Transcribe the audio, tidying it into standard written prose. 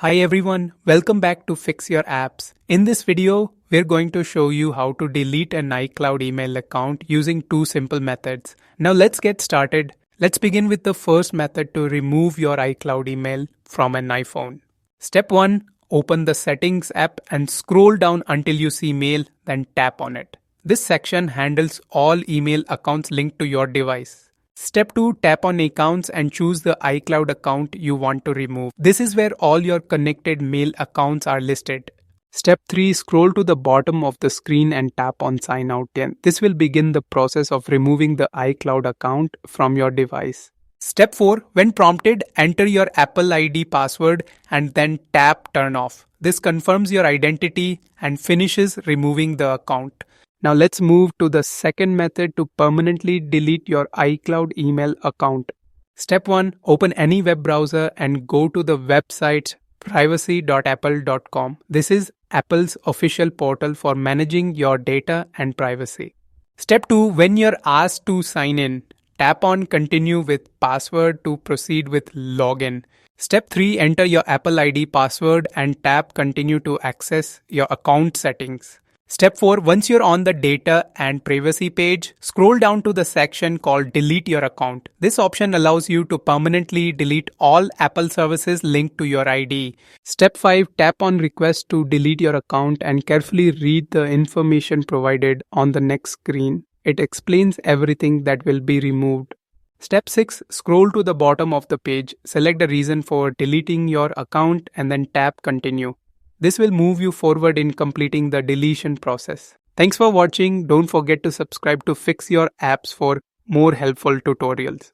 Hi everyone, welcome back to Fix Your Apps. In this video, we're going to show you how to delete an iCloud email account using two simple methods. Now let's get started. Let's begin with the first method to remove your iCloud email from an iPhone. Step 1. Open the Settings app and scroll down until you see Mail, then tap on it. This section handles all email accounts linked to your device. Step 2. Tap on Accounts and choose the iCloud account you want to remove. This is where all your connected mail accounts are listed. Step 3. Scroll to the bottom of the screen and tap on Sign Out again. This will begin the process of removing the iCloud account from your device. Step 4. When prompted, enter your Apple ID password and then tap Turn Off. This confirms your identity and finishes removing the account. Now let's move to the second method to permanently delete your iCloud email account. Step 1. Open any web browser and go to the website privacy.apple.com. This is Apple's official portal for managing your data and privacy. Step 2. When you're asked to sign in, tap on Continue with Password to proceed with Login. Step 3. Enter your Apple ID password and tap Continue to access your account settings. Step 4. Once you're on the Data and Privacy page, scroll down to the section called Delete Your Account. This option allows you to permanently delete all Apple services linked to your ID. Step 5. Tap on Request to delete your account and carefully read the information provided on the next screen. It explains everything that will be removed. Step 6. Scroll to the bottom of the page, select the reason for deleting your account and then tap Continue. This will move you forward in completing the deletion process. Thanks for watching. Don't forget to subscribe to Fix Your Apps for more helpful tutorials.